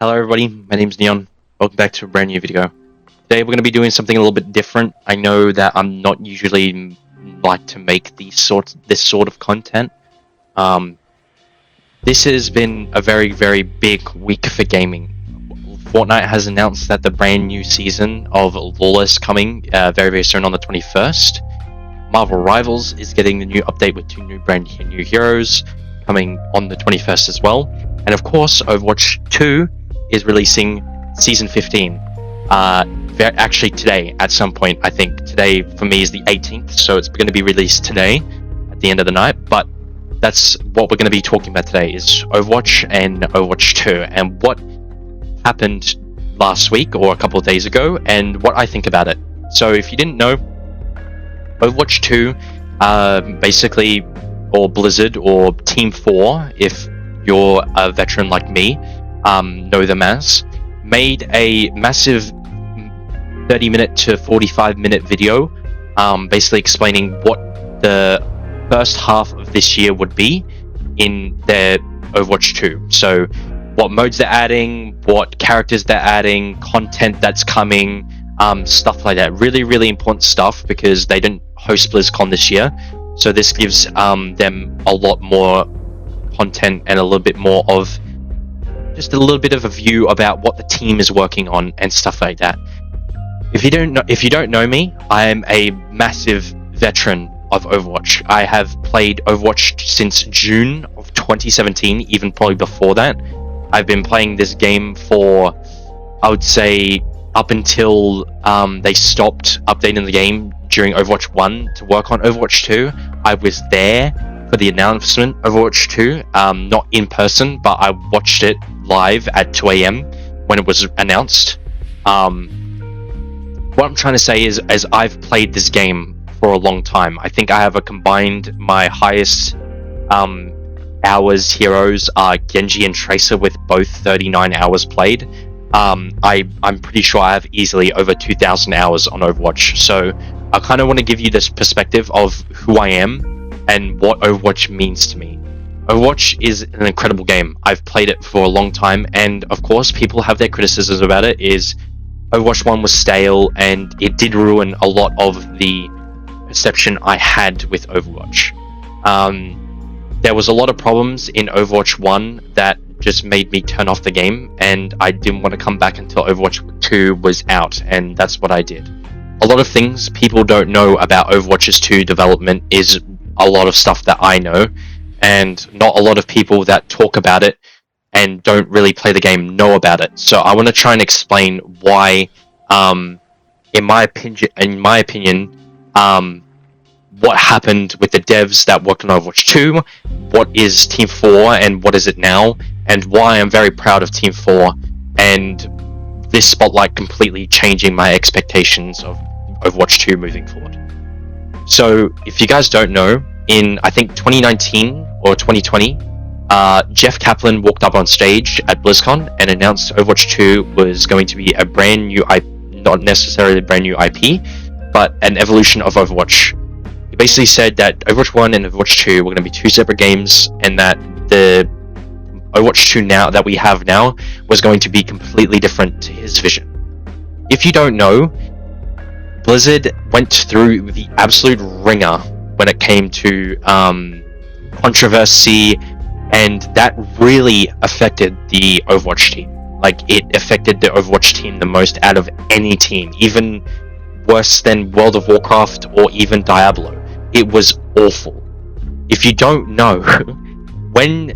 Hello everybody, my name's Neon. Welcome back to a brand new video. Today we're going to be doing something a little bit different. I know that I'm not usually like to make this sort of content. This has been a very big week for gaming. Fortnite has announced that the brand new season of Lawless coming very soon on the 21st. Marvel Rivals is getting the new update with two brand new heroes coming on the 21st as well. And of course, Overwatch 2 is releasing Season 15. Actually today, at some point. I think today for me is the 18th, so it's going to be released today at the end of the night. But that's what we're going to be talking about today, is Overwatch and Overwatch 2, and what happened last week or a couple of days ago, and what I think about it. So if you didn't know, Overwatch 2, basically, or Blizzard, or Team 4, if you're a veteran like me, know them as, made a massive 30-minute to 45-minute video, basically explaining what the first half of this year would be in their Overwatch 2. So what modes they're adding, what characters they're adding, content that's coming, stuff like that. Really important stuff, because they didn't host BlizzCon this year, so this gives them a lot more content and a little bit more of just a little bit of a view about what the team is working on and stuff like that. If you don't know me, I am a massive veteran of Overwatch. I have played Overwatch since June of 2017, even probably before that. I've been playing this game for, I would say, up until they stopped updating the game during Overwatch 1 to work on Overwatch 2. I was there for the announcement of Overwatch 2, not in person, but I watched it live at 2 AM when it was announced. What I'm trying to say is, as I've played this game for a long time, I think I have my highest hours heroes are Genji and Tracer, with both 39 hours played. I'm pretty sure I have easily over 2,000 hours on Overwatch, so I kind of want to give you this perspective of who I am and what Overwatch means to me. Overwatch is an incredible game. I've played it for a long time, and of course people have their criticisms about it. Is Overwatch 1 was stale, and it did ruin a lot of the perception I had with Overwatch. There was a lot of problems in Overwatch 1 that just made me turn off the game, and I didn't want to come back until Overwatch 2 was out, and that's what I did. A lot of things people don't know about Overwatch's 2 development is a lot of stuff that I know, and not a lot of people that talk about it and don't really play the game know about it. So I want to try and explain why, in my opinion, what happened with the devs that worked on Overwatch 2, what is Team 4 and what is it now, and why I'm very proud of Team 4, and this spotlight completely changing my expectations of Overwatch 2 moving forward. So if you guys don't know, in I think 2019 or 2020, Jeff Kaplan walked up on stage at BlizzCon and announced Overwatch 2 was going to be a brand new IP, not necessarily a brand new IP, but an evolution of Overwatch. He basically said that Overwatch 1 and Overwatch 2 were going to be two separate games, and that the Overwatch 2 now that we have now was going to be completely different to his vision. If you don't know, Blizzard went through the absolute ringer when it came to controversy, and that really affected the Overwatch team. Like, it affected the Overwatch team the most out of any team, even worse than World of Warcraft or even Diablo. It was awful. If you don't know, when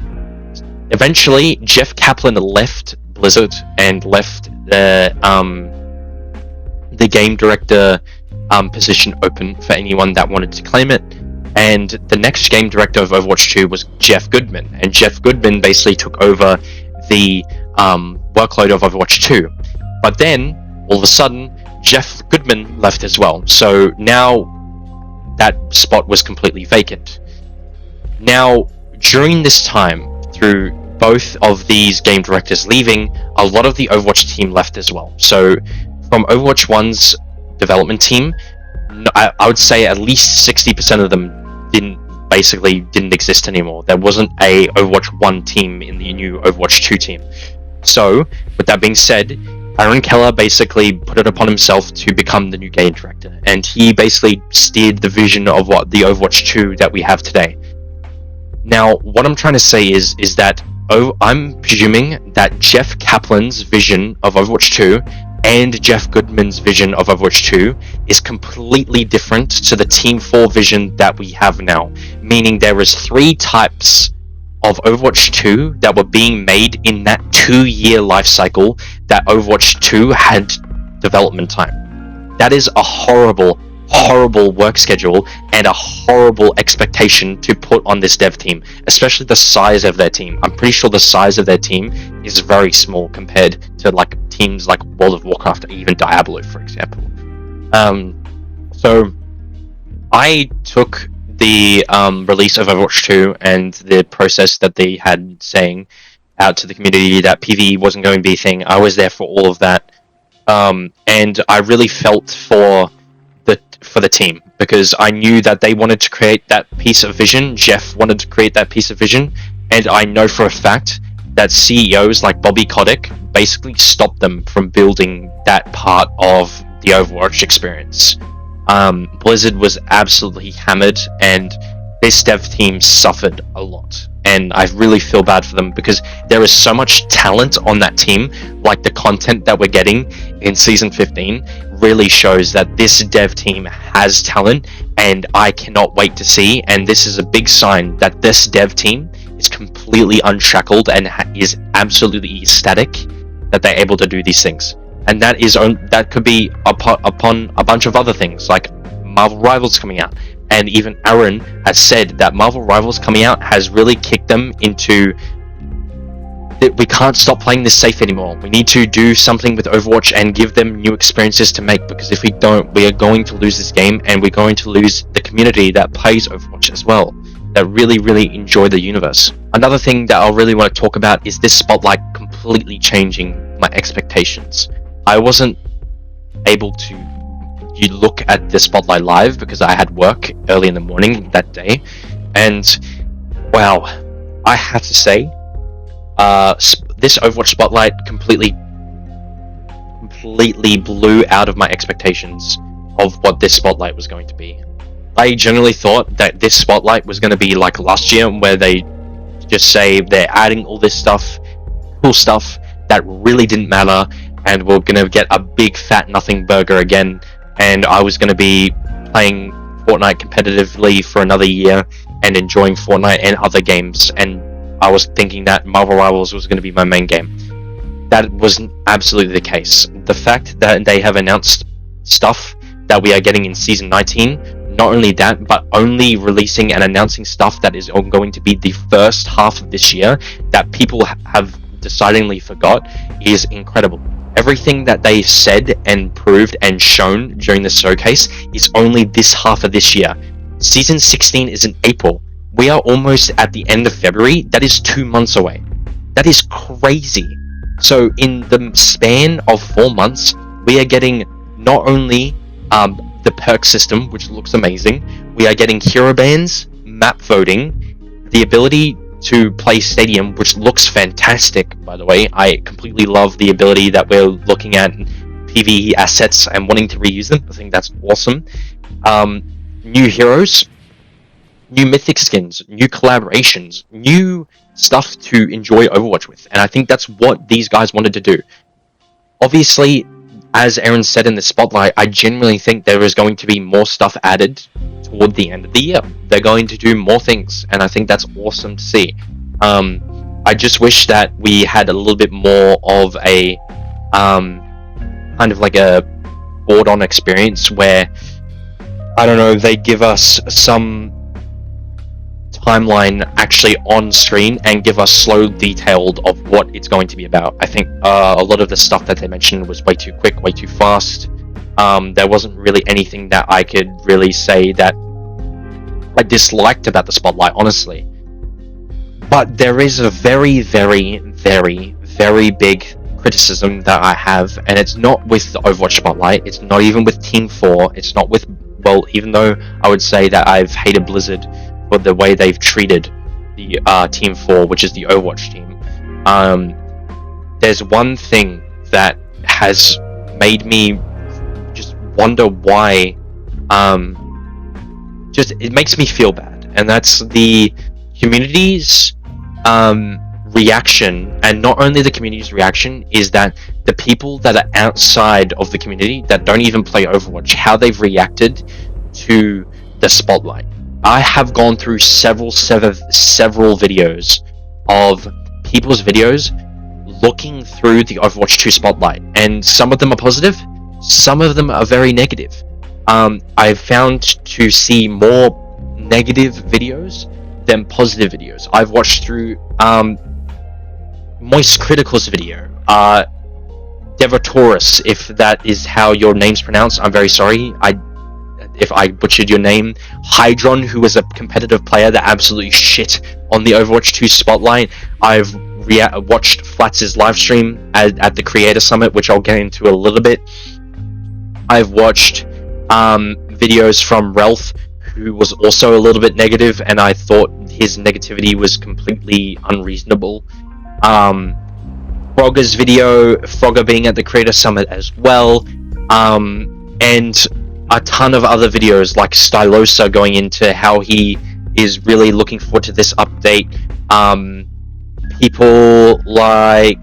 eventually Jeff Kaplan left Blizzard and left the game director position open for anyone that wanted to claim it, and the next game director of Overwatch 2 was Jeff Goodman, and Jeff Goodman basically took over the workload of Overwatch 2. But then, all of a sudden, Jeff Goodman left as well, so now that spot was completely vacant. Now, during this time, through both of these game directors leaving, a lot of the Overwatch team left as well. So, from Overwatch 1's development team, I would say at least 60% of them didn't exist anymore. There wasn't a Overwatch 1 team in the new Overwatch 2 team. So, with that being said, Aaron Keller basically put it upon himself to become the new game director, and he basically steered the vision of what the Overwatch 2 that we have today. Now, what I'm trying to say is that I'm presuming that Jeff Kaplan's vision of Overwatch 2 and Jeff Goodman's vision of Overwatch 2 is completely different to the Team 4 vision that we have now, meaning there is 3 types of Overwatch 2 that were being made in that 2-year life cycle that Overwatch 2 had development time. That is a horrible work schedule and a horrible expectation to put on this dev team, especially the size of their team. I'm pretty sure the size of their team is very small compared to like teams like World of Warcraft or even Diablo, for example. So I took the release of Overwatch 2 and the process that they had saying out to the community that PvE wasn't going to be a thing. I was there for all of that, and I really felt for the team, because I knew that they wanted to create that piece of vision. Jeff wanted to create that piece of vision, and I know for a fact that CEOs like Bobby Kotick basically stopped them from building that part of the Overwatch experience. Blizzard was absolutely hammered, and this dev team suffered a lot, and I really feel bad for them because there is so much talent on that team. Like the content that we're getting in season 15 really shows that this dev team has talent, and I cannot wait to see, and this is a big sign that this dev team is completely unshackled and is absolutely ecstatic that they're able to do these things. And that could be upon a bunch of other things like Marvel Rivals coming out, and even Aaron has said that Marvel Rivals coming out has really kicked them into that we can't stop playing this safe anymore. We need to do something with Overwatch and give them new experiences to make, because if we don't, we are going to lose this game, and we're going to lose the community that plays Overwatch as well, that really enjoy the universe. Another thing that I really want to talk about is this spotlight completely changing my expectations. I wasn't able to look at the spotlight live because I had work early in the morning that day, and wow, I have to say, this Overwatch spotlight completely blew out of my expectations of what this spotlight was going to be. I generally thought that this spotlight was going to be like last year, where they just say they're adding all this stuff, cool stuff that really didn't matter, and we're going to get a big fat nothing burger again, and I was going to be playing Fortnite competitively for another year and enjoying Fortnite and other games, and I was thinking that Marvel Rivals was going to be my main game. That wasn't absolutely the case. The fact that they have announced stuff that we are getting in Season 19, not only that, but only releasing and announcing stuff that is going to be the first half of this year that people have decidedly forgot, is incredible. Everything that they said and proved and shown during the showcase is only this half of this year. Season 16 is in April. We are almost at the end of February. That is 2 months away. That is crazy. So in the span of 4 months, we are getting not only the perk system, which looks amazing, we are getting hero bans, map voting, the ability to play Stadium, which looks fantastic, by the way. I completely love the ability that we're looking at PvE assets and wanting to reuse them. I think that's awesome. New heroes, new mythic skins, new collaborations, new stuff to enjoy Overwatch with, and I think that's what these guys wanted to do. Obviously, as Aaron said in the spotlight, I genuinely think there is going to be more stuff added toward the end of the year. They're going to do more things, and I think that's awesome to see. I just wish that we had a little bit more of a kind of like a board-on experience where, I don't know, they give us some timeline actually on screen and give us slow detailed of what it's going to be about. I think a lot of the stuff that they mentioned was way too quick, way too fast. There wasn't really anything that I could really say that I disliked about the spotlight, honestly. But there is a very big criticism that I have, and it's not with the Overwatch spotlight, it's not even with Team 4, it's not with, well, even though I would say that I've hated Blizzard for the way they've treated the Team 4, which is the Overwatch team. there's one thing that has made me just wonder why. Just it makes me feel bad, and that's the community's reaction. And not only the community's reaction, is that the people that are outside of the community that don't even play Overwatch, how they've reacted to the spotlight. I have gone through several videos of people's videos looking through the Overwatch 2 spotlight, and some of them are positive, some of them are very negative. I've found to see more negative videos than positive videos. I've watched through Moist Critical's video, Devatoris, if that is how your name's pronounced, I'm very sorry if I butchered your name. Hydron, who was a competitive player that absolutely shit on the Overwatch 2 spotlight. I've watched Flats' live stream at the Creator Summit, which I'll get into a little bit. I've watched videos from Ralph, who was also a little bit negative, and I thought his negativity was completely unreasonable. Frogger's video, Frogger being at the Creator Summit as well, and a ton of other videos like Stylosa going into how he is really looking forward to this update. People like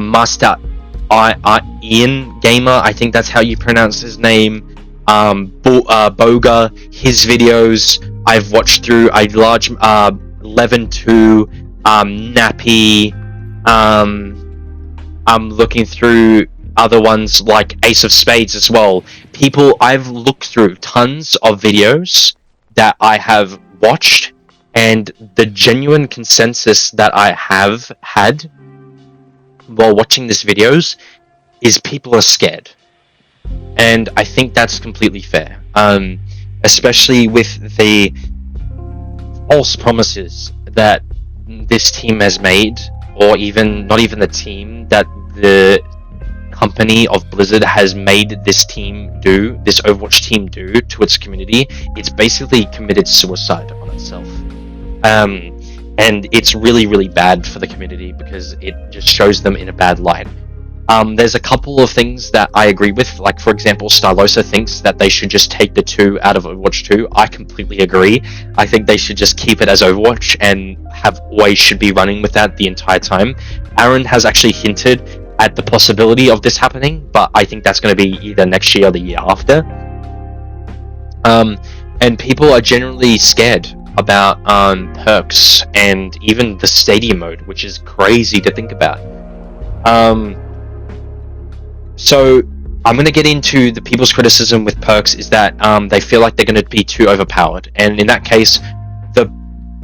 Master Ian Gamer, I think that's how you pronounce his name. Boga, his videos I've watched through a large Levin2, Nappy. I'm looking through other ones like Ace of Spades as well. I've looked through tons of videos that I have watched, and the genuine consensus that I have had while watching these videos is people are scared. And I think that's completely fair, especially with the false promises that this team has made, or even not even the team, that the company of Blizzard has made this Overwatch team do to its community. It's basically committed suicide on itself. And it's really, really bad for the community because it just shows them in a bad light. There's a couple of things that I agree with, like for example, Stylosa thinks that they should just take the 2 out of Overwatch 2. I completely agree. I think they should just keep it as Overwatch and always should be running with that the entire time. Aaron has actually hinted at the possibility of this happening, but I think that's going to be either next year or the year after. And people are generally scared about perks and even the stadium mode, which is crazy to think about. So I'm going to get into the people's criticism with perks is that they feel like they're going to be too overpowered, and in that case, the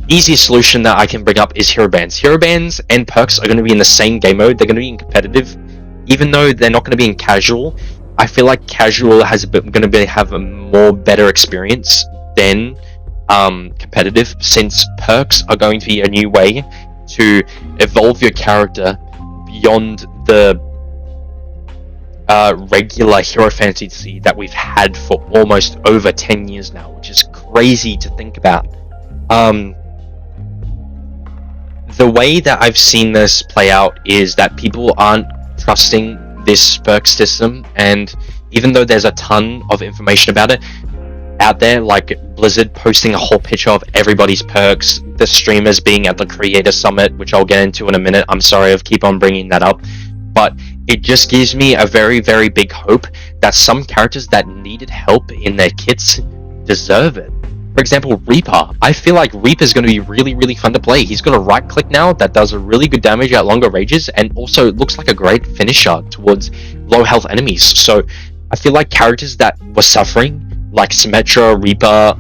easiest solution that I can bring up is hero bans. Hero bans and perks are going to be in the same game mode. They're going to be in competitive, even though they're not going to be in casual. I feel like casual going to have a more better experience than competitive, since perks are going to be a new way to evolve your character beyond the regular hero fantasy that we've had for almost over 10 years now, which is crazy to think about. The way that I've seen this play out is that people aren't trusting this perk system, and even though there's a ton of information about it out there, like Blizzard posting a whole picture of everybody's perks, the streamers being at the Creator Summit, which I'll get into in a minute. I'm sorry I keep on bringing that up, but it just gives me a very, very big hope that some characters that needed help in their kits deserve it. For example, Reaper. I feel like Reaper is going to be really, really fun to play. He's got a right click now that does a really good damage at longer ranges, and also looks like a great finisher towards low health enemies. So I feel like characters that were suffering, like Symmetra, Reaper,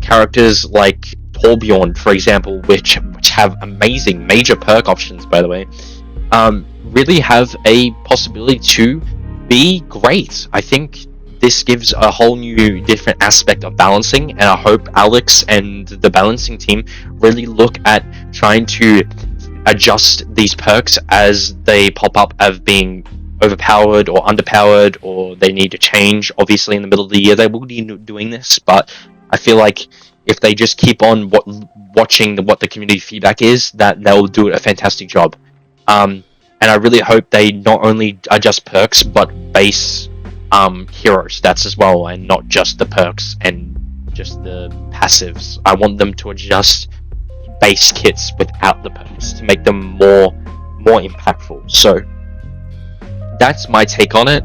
characters like Torbjorn, for example, which have amazing major perk options, by the way, really have a possibility to be great. I think this gives a whole new different aspect of balancing, and I hope Alex and the balancing team really look at trying to adjust these perks as they pop up as being overpowered or underpowered, or they need to change. Obviously in the middle of the year they will be doing this, but I feel like if they just keep on watching what the community feedback is, that they'll do a fantastic job. And I really hope they not only adjust perks but base hero stats as well, and not just the perks and just the passives. I want them to adjust base kits without the perks to make them more impactful. So that's my take on it.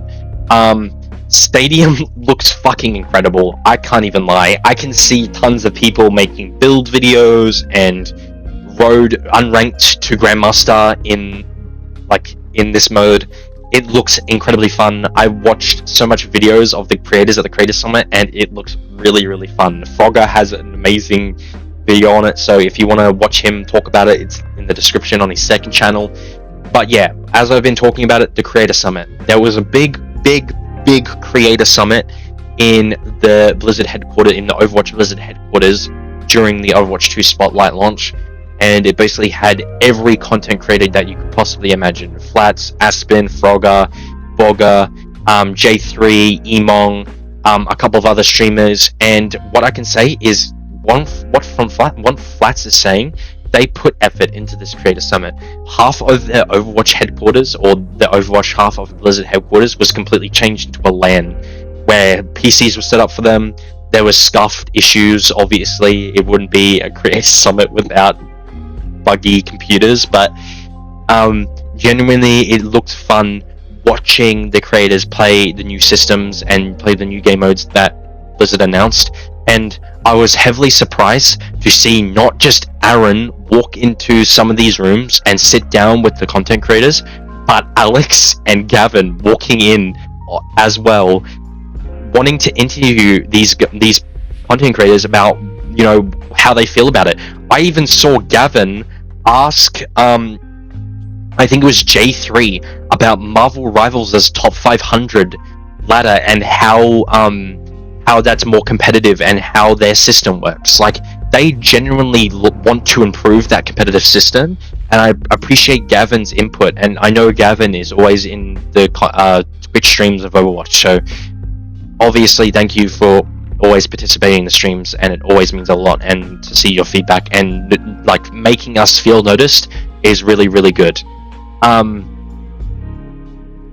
Stadium looks fucking incredible. I can't even lie. I can see tons of people making build videos and road unranked to Grandmaster in this mode. It looks incredibly fun. I watched so much videos of the creators at the Creator Summit, and it looks really, really fun. Frogger has an amazing video on it, so if you want to watch him talk about it, it's in the description on his second channel. But yeah, as I've been talking about it, the Creator Summit. There was a big Creator Summit in the Blizzard headquarters, in the Overwatch Blizzard headquarters during the Overwatch 2 Spotlight launch. And it basically had every content creator that you could possibly imagine. Flats, Aspen, Frogger, Bogger, J3, Emong, a couple of other streamers. And what I can say is, what Flats is saying, they put effort into this Creator Summit. Half of their Overwatch headquarters, or the Overwatch half of Blizzard headquarters, was completely changed into a LAN, where PCs were set up for them. There was scuffed issues, obviously. It wouldn't be a Creator Summit without buggy computers, but genuinely it looked fun watching the creators play the new systems and play the new game modes that Blizzard announced. And I was heavily surprised to see not just Aaron walk into some of these rooms and sit down with the content creators, but Alex and Gavin walking in as well, wanting to interview these content creators about, you know, how they feel about it. I even saw Gavin ask, I think it was J3, about Marvel Rivals' top 500 ladder and how that's more competitive and how their system works. Like, they genuinely want to improve that competitive system, and I appreciate Gavin's input. And I know Gavin is always in the Twitch streams of Overwatch, so obviously thank you for always participating in the streams, and it always means a lot. And to see your feedback and like making us feel noticed is really, really good.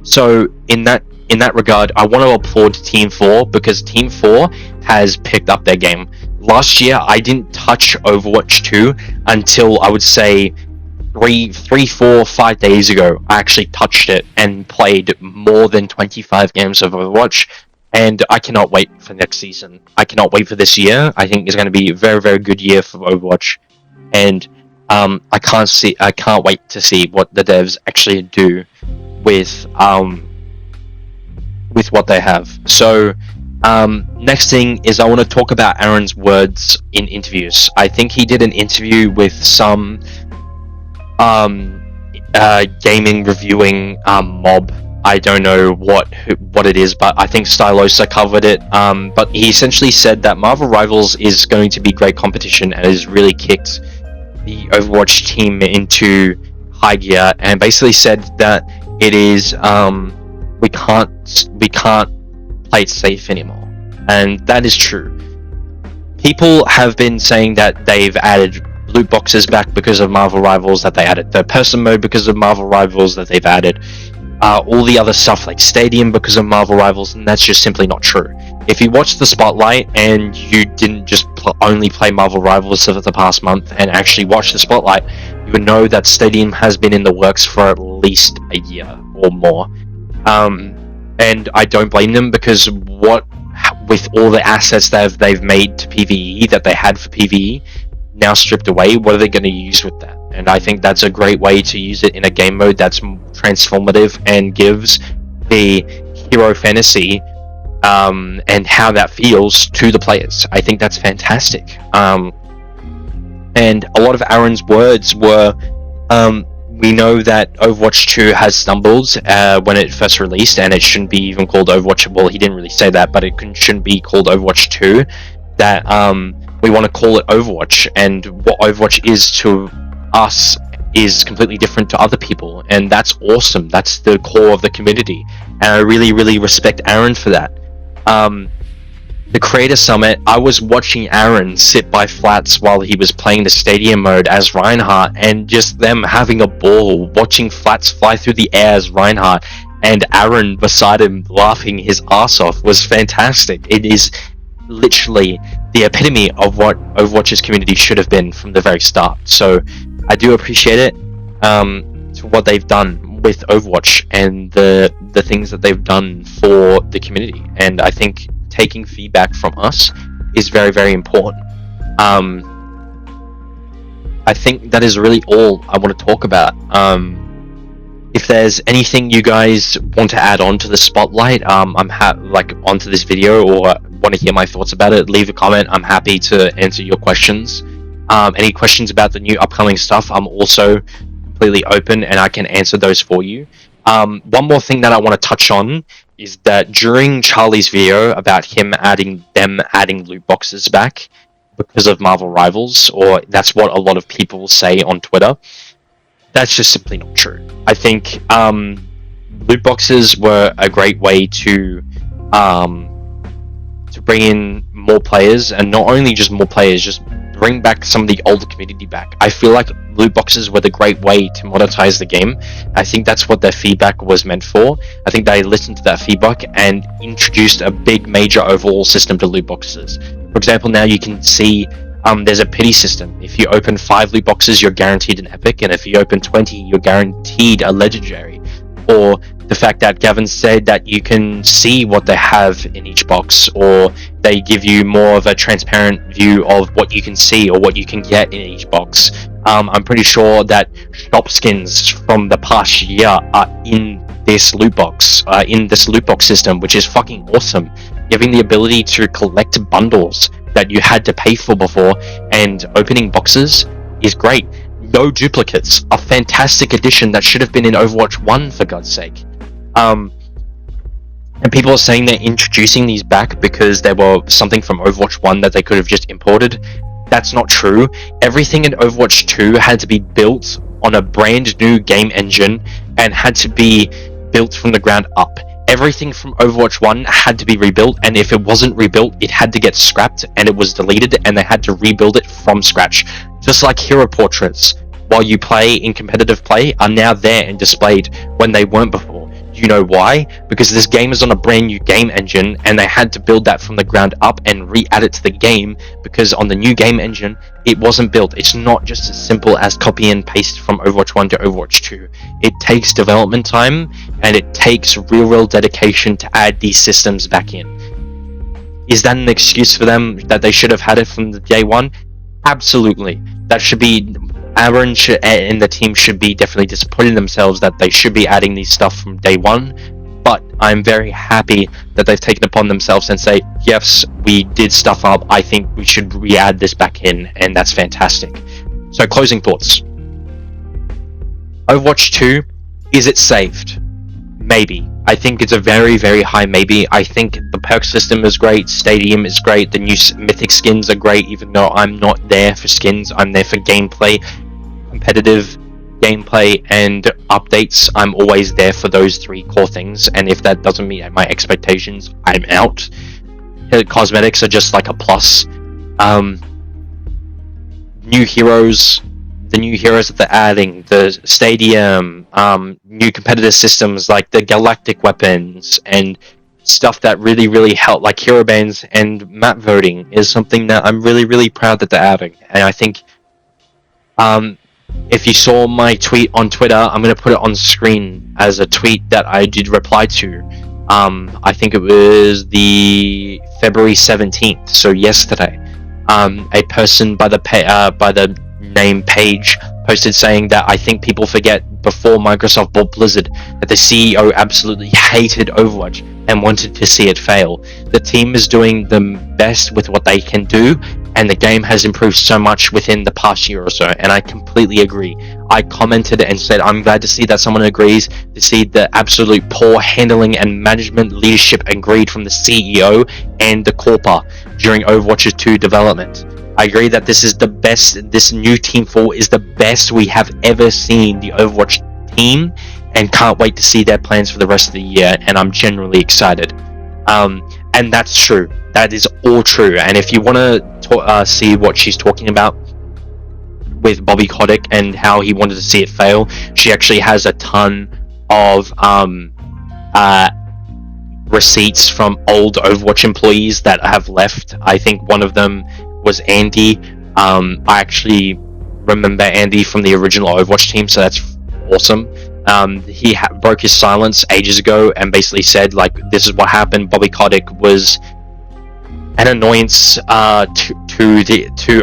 So in that regard, I want to applaud Team 4, because Team 4 has picked up their game. Last year, I didn't touch Overwatch 2 until, I would say, 3, 4, 5 days ago. I actually touched it and played more than 25 games of Overwatch, and I cannot wait for next season. I cannot wait for this year. I think it's going to be a very, very good year for Overwatch, and I can't wait to see what the devs actually do with what they have. So next thing is, I want to talk about Aaron's words in interviews. I think he did an interview with some gaming reviewing mob. I don't know what it is, but I think Stylosa covered it. But he essentially said that Marvel Rivals is going to be great competition and has really kicked the Overwatch team into high gear, and basically said that it is we can't play it safe anymore, and that is true. People have been saying that they've added loot boxes back because of Marvel Rivals, that they added third-person mode because of Marvel Rivals, that they've added all the other stuff like Stadium because of Marvel Rivals, and that's just simply not true. If you watched the Spotlight and you didn't just only play Marvel Rivals for the past month and actually watch the Spotlight, you would know that Stadium has been in the works for at least a year or more. And I don't blame them, because with all the assets that they've made to PvE, that they had for PvE, now stripped away, what are they going to use with that? And I think that's a great way to use it in a game mode that's transformative and gives the hero fantasy and how that feels to the players. I think that's fantastic. And a lot of Aaron's words were, we know that Overwatch 2 has stumbled when it first released, and it shouldn't be even called Overwatch. Well, he didn't really say that, but it shouldn't be called Overwatch 2. That we want to call it Overwatch, and what Overwatch is to us is completely different to other people, and that's awesome. That's the core of the community, and I really, really respect Aaron for that. the Creator Summit, I was watching Aaron sit by Flats while he was playing the Stadium mode as Reinhardt, and just them having a ball, watching Flats fly through the air as Reinhardt, and Aaron beside him laughing his ass off was fantastic. It is literally the epitome of what Overwatch's community should have been from the very start. So I do appreciate it, to what they've done with Overwatch and the things that they've done for the community. And I think taking feedback from us is very, very important. I think that is really all I want to talk about. If there's anything you guys want to add on to the spotlight, onto this video, or want to hear my thoughts about it, leave a comment. I'm happy to answer your questions. Any questions about the new upcoming stuff, I'm also completely open and I can answer those for you. One more thing that I want to touch on is that during Charlie's video about him adding loot boxes back because of Marvel Rivals, or that's what a lot of people say on Twitter, that's just simply not true. I think loot boxes were a great way to bring in more players, and not only just more players, just bring back some of the older community back. I feel like loot boxes were the great way to monetize the game. I think that's what their feedback was meant for. I think they listened to that feedback and introduced a big major overall system to loot boxes. For example, now you can see there's a pity system. If you open 5 loot boxes, you're guaranteed an epic, and if you open 20, you're guaranteed a legendary. Or the fact that Gavin said that you can see what they have in each box, or they give you more of a transparent view of what you can see or what you can get in each box. I'm pretty sure that shop skins from the past year are in this loot box system, which is fucking awesome, giving the ability to collect bundles that you had to pay for before, and opening boxes is great. No duplicates, a fantastic addition that should have been in Overwatch 1, for God's sake. And people are saying they're introducing these back because there were something from Overwatch 1 that they could have just imported. That's not true. Everything in Overwatch 2 had to be built on a brand new game engine and had to be built from the ground up. Everything from Overwatch 1 had to be rebuilt, and if it wasn't rebuilt, it had to get scrapped and it was deleted, and they had to rebuild it from scratch. Just like hero portraits, while you play in competitive play, are now there and displayed when they weren't before. Do you know why? Because this game is on a brand new game engine, and they had to build that from the ground up and re-add it to the game, because on the new game engine, it wasn't built. It's not just as simple as copy and paste from Overwatch 1 to Overwatch 2. It takes development time, and it takes real dedication to add these systems back in. Is that an excuse for them that they should have had it from the day one? Absolutely. That should be... Aaron and the team should be definitely disappointed in themselves that they should be adding these stuff from day one, but I'm very happy that they've taken upon themselves and say, yes, we did stuff up, I think we should re-add this back in, and that's fantastic. So, closing thoughts. Overwatch 2, is it saved? Maybe. I think it's a very, very high maybe. I think the perk system is great, Stadium is great, the new mythic skins are great, even though I'm not there for skins, I'm there for gameplay, competitive gameplay and updates. I'm always there for those 3 core things, and if that doesn't meet my expectations, I'm out. The cosmetics are just like a plus. New heroes, the new heroes that they're adding, the Stadium, new competitive systems like the galactic weapons, and stuff that really help, like hero bans and map voting, is something that I'm really proud that they're adding. And I think if you saw my tweet on Twitter, I'm going to put it on screen as a tweet that I did reply to. I think it was the February 17th, so yesterday. A person by the name Page posted saying that I think people forget before Microsoft bought Blizzard that the CEO absolutely hated Overwatch and wanted to see it fail. The team is doing the best with what they can do, and the game has improved so much within the past year or so, and I completely agree. I commented and said I'm glad to see that someone agrees, to see the absolute poor handling and management, leadership and greed from the CEO and the Corpa during Overwatch 2 development. I agree that this is the best, this new Team 4 is the best we have ever seen the Overwatch team, and can't wait to see their plans for the rest of the year, and I'm generally excited. and that's true. That is all true. And if you want to see what she's talking about with Bobby Kotick and how he wanted to see it fail, she actually has a ton of receipts from old Overwatch employees that have left. I think one of them was Andy. I actually remember Andy from the original Overwatch team, so that's awesome. He broke his silence ages ago and basically said, like, this is what happened. Bobby Kotick was an annoyance to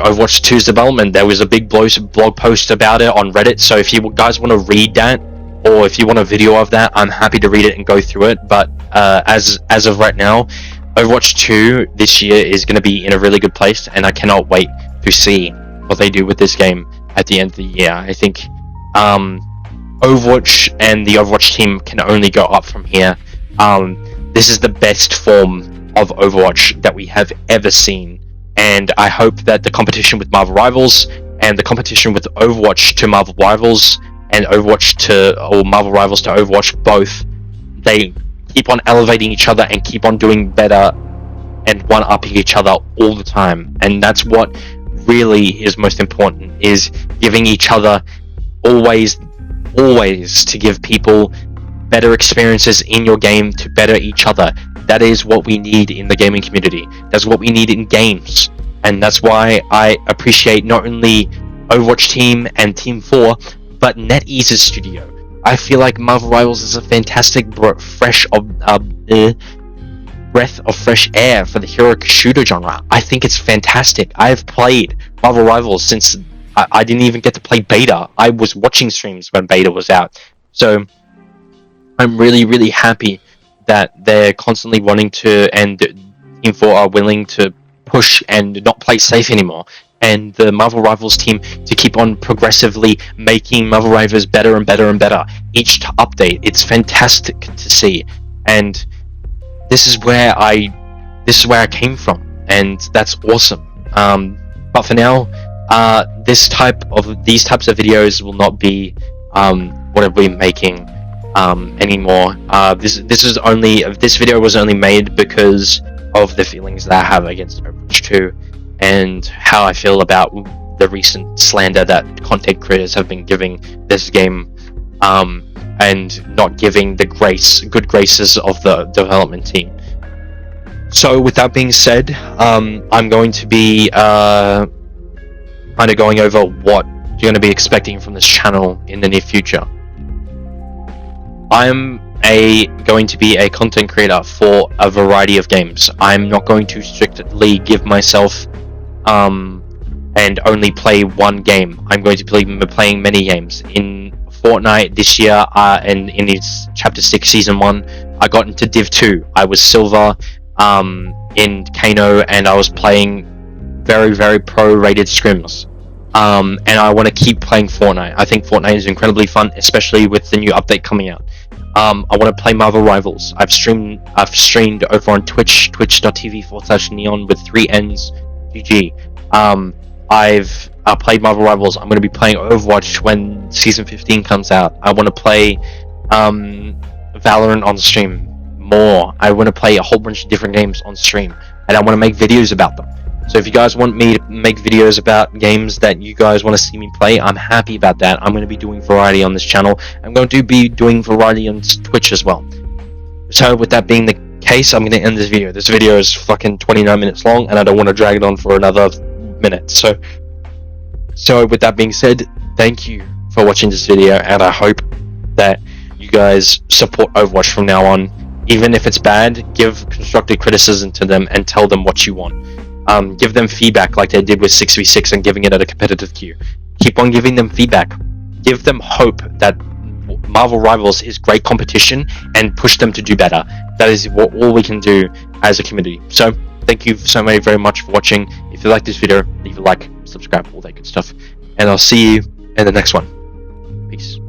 Overwatch 2's development. There was a big blog post about it on Reddit, so if you guys want to read that, or if you want a video of that, I'm happy to read it and go through it. But as of right now, Overwatch 2 this year is going to be in a really good place, and I cannot wait to see what they do with this game at the end of the year. I think Overwatch and the Overwatch team can only go up from here. This is the best form of Overwatch that we have ever seen, and I hope that the competition with Marvel Rivals and the competition with Overwatch to Marvel Rivals and Marvel Rivals to Overwatch, both, they keep on elevating each other and keep on doing better and one-upping each other all the time. And that's what really is most important, is giving each other always to give people better experiences in your game to better each other. That is what we need in the gaming community. That's what we need in games. And that's why I appreciate not only Overwatch team and Team 4, but NetEase's studio. I feel like Marvel Rivals is a fantastic breath of fresh air for the hero shooter genre. I think it's fantastic. I've played Marvel Rivals since I didn't even get to play beta. I was watching streams when beta was out. So I'm really happy that they're constantly wanting to, and Team 4 are willing to push and not play safe anymore. And the Marvel Rivals team to keep on progressively making Marvel Rivals better and better and better each update. It's fantastic to see, and this is where I came from, and that's awesome. But for now, these types of videos will not be what we're making anymore. This video was only made because of the feelings that I have against Overwatch 2 and how I feel about the recent slander that content creators have been giving this game, and not giving the good graces of the development team. So with that being said, I'm going to be kind of going over what you're going to be expecting from this channel in the near future. I'm going to be a content creator for a variety of games. I'm not going to strictly give myself and only play one game. I'm going to be playing many games. In Fortnite this year, and in its Chapter 6 Season 1, I got into Div 2. I was Silver in Kano, and I was playing very pro-rated scrims. And I want to keep playing Fortnite. I think Fortnite is incredibly fun, especially with the new update coming out. I want to play Marvel Rivals. I've streamed over on Twitch, twitch.tv/neon with 3 N's, GG. I've played Marvel Rivals. I'm going to be playing Overwatch when Season 15 comes out. I want to play Valorant on stream more. I want to play a whole bunch of different games on stream, and I want to make videos about them. So if you guys want me to make videos about games that you guys want to see me play, I'm happy about that. I'm going to be doing variety on this channel. I'm going to be doing variety on Twitch as well. So with that being the case, I'm going to end this video. This video is fucking 29 minutes long, and I don't want to drag it on for another minute. So with that being said, thank you for watching this video, and I hope that you guys support Overwatch from now on. Even if it's bad, give constructive criticism to them and tell them what you want. Give them feedback like they did with 6v6 and giving it at a competitive queue. Keep on giving them feedback. Give them hope that Marvel Rivals is great competition and push them to do better. That is all we can do as a community. So thank you so very much for watching. If you like this video, leave a like, subscribe, all that good stuff. And I'll see you in the next one. Peace.